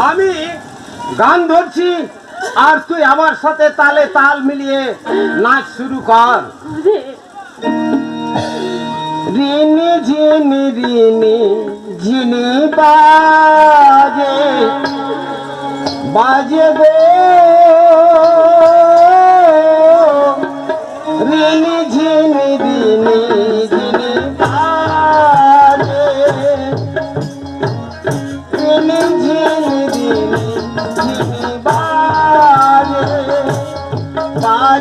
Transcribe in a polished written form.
আমি গান ধরছি আর তুই আমার সাথে তালে তাল মিলিয়ে নাচ শুরু কর। রিনি ঝিনি রিনি ঝিনি বাজে বাজে গো, রিনি ঝিনি রিনি ঝিনি বাজে, রিনি